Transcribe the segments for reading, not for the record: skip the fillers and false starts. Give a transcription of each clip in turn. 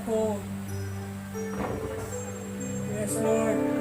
ako. Yes, Lord.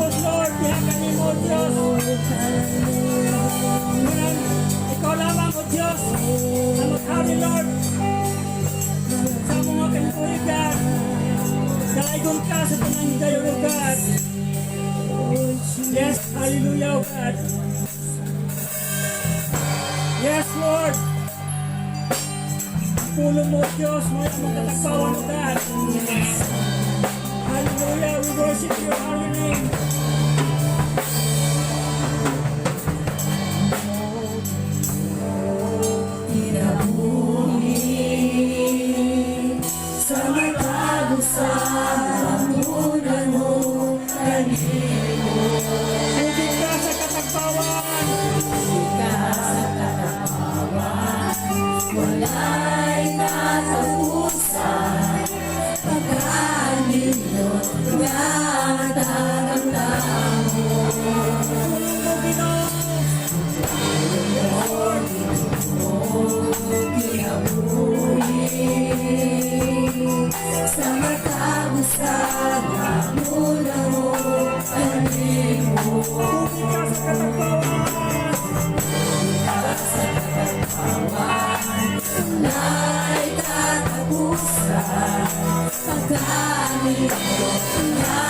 Diyos, Lord. Tihagani mo, Diyos. Ngunit ikaw lamang, O Diyos, na maghari, Lord. Sa mga kantuligan. Daigon ka sa tanang kayo, O God. Yes, hallelujah, O God. Yes, Lord. Pulong mo, Diyos, mo yung magtatagpawan, O God. Hallelujah, we worship your holy name. Inabuhin sa matag-usahan mo na mo kanino. Tubig ka sa katagpawan. Wala'y katapusan, pagkaninot nga tagamdam mo. Pulong mo, Kinabuhin sa matag-usahan mo na mo kanino. Tubig ka sa katagpawan. Sa katagpawan, tunay katapusan, pagkaninot nga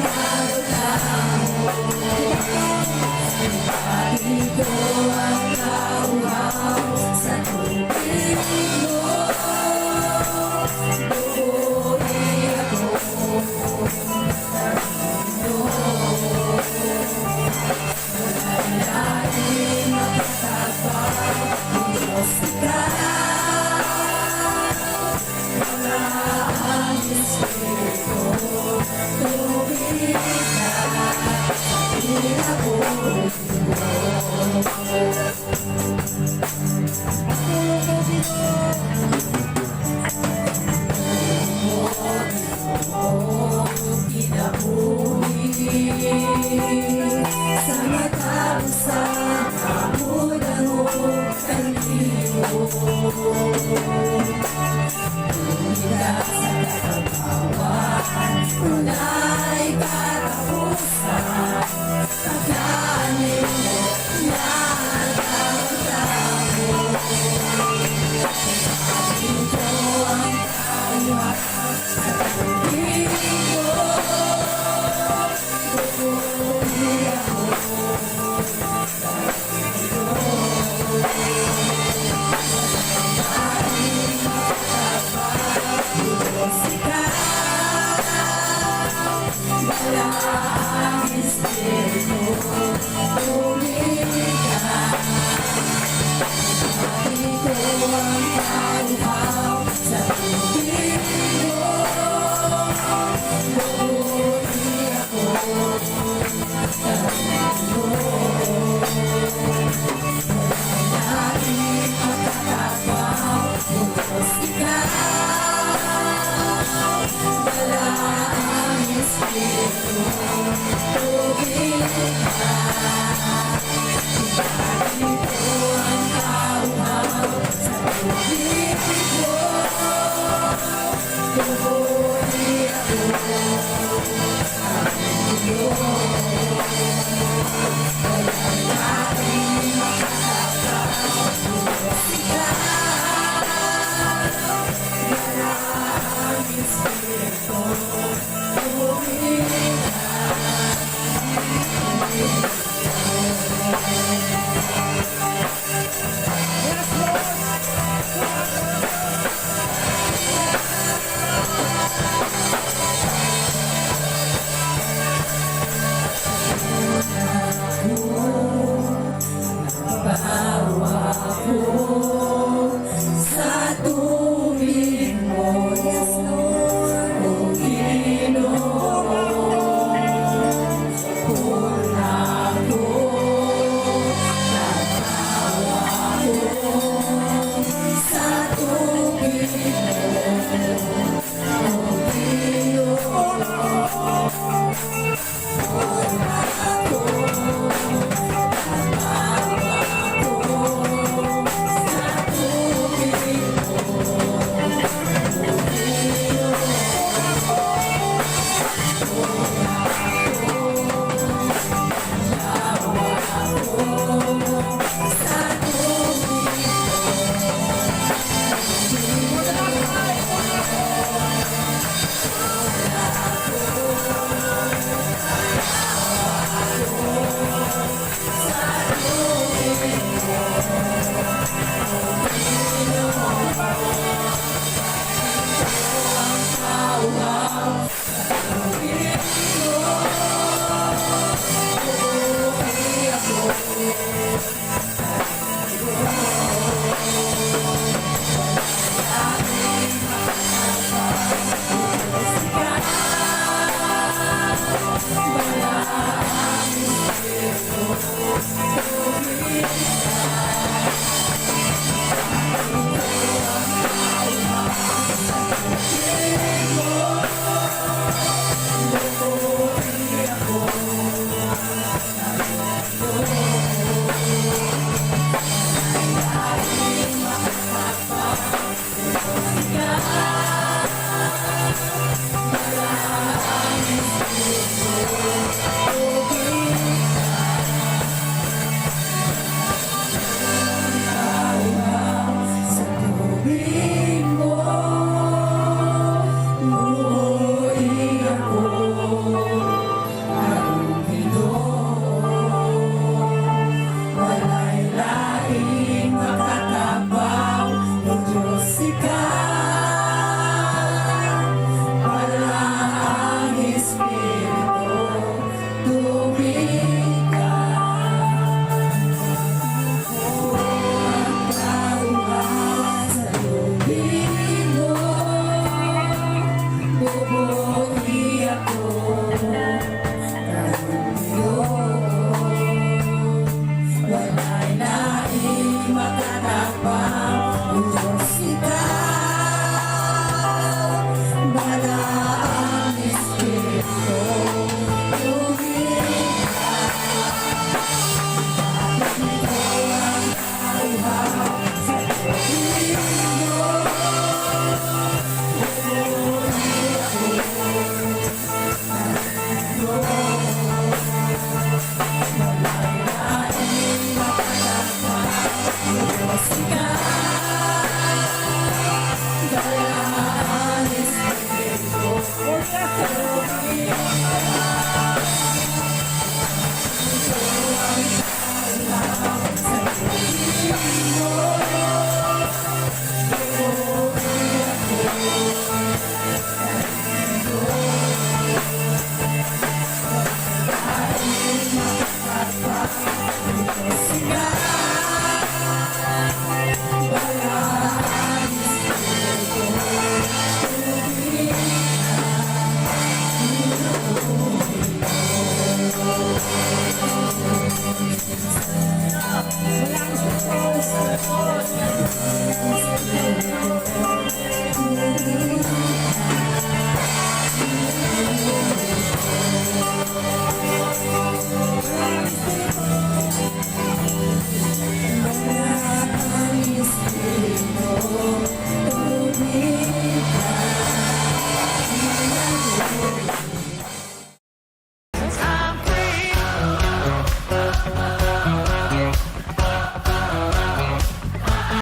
tagamdam mo. Ito ang kauhaw sa tubig mo. Buhay ako Malalim makatapang Diyos ka. Wala ang Espiritu, tubig na inabuhin mo. Kinabuhin sa matag-usahan mo na mo kanino. Tubig ka sa katagpawan, tunay katapusan, pagkaninot nga tagamdam mo. Ito ang kauhaw sa tubig mo. Buhay ako malalim makatapang Diyos ka. Wala ang Espiritu, tubig ka. Ito ang kauhaw sa tubig mo. Buhay ako malalim makatapang Diyos ka. Wala ang Espiritu, tubig ka.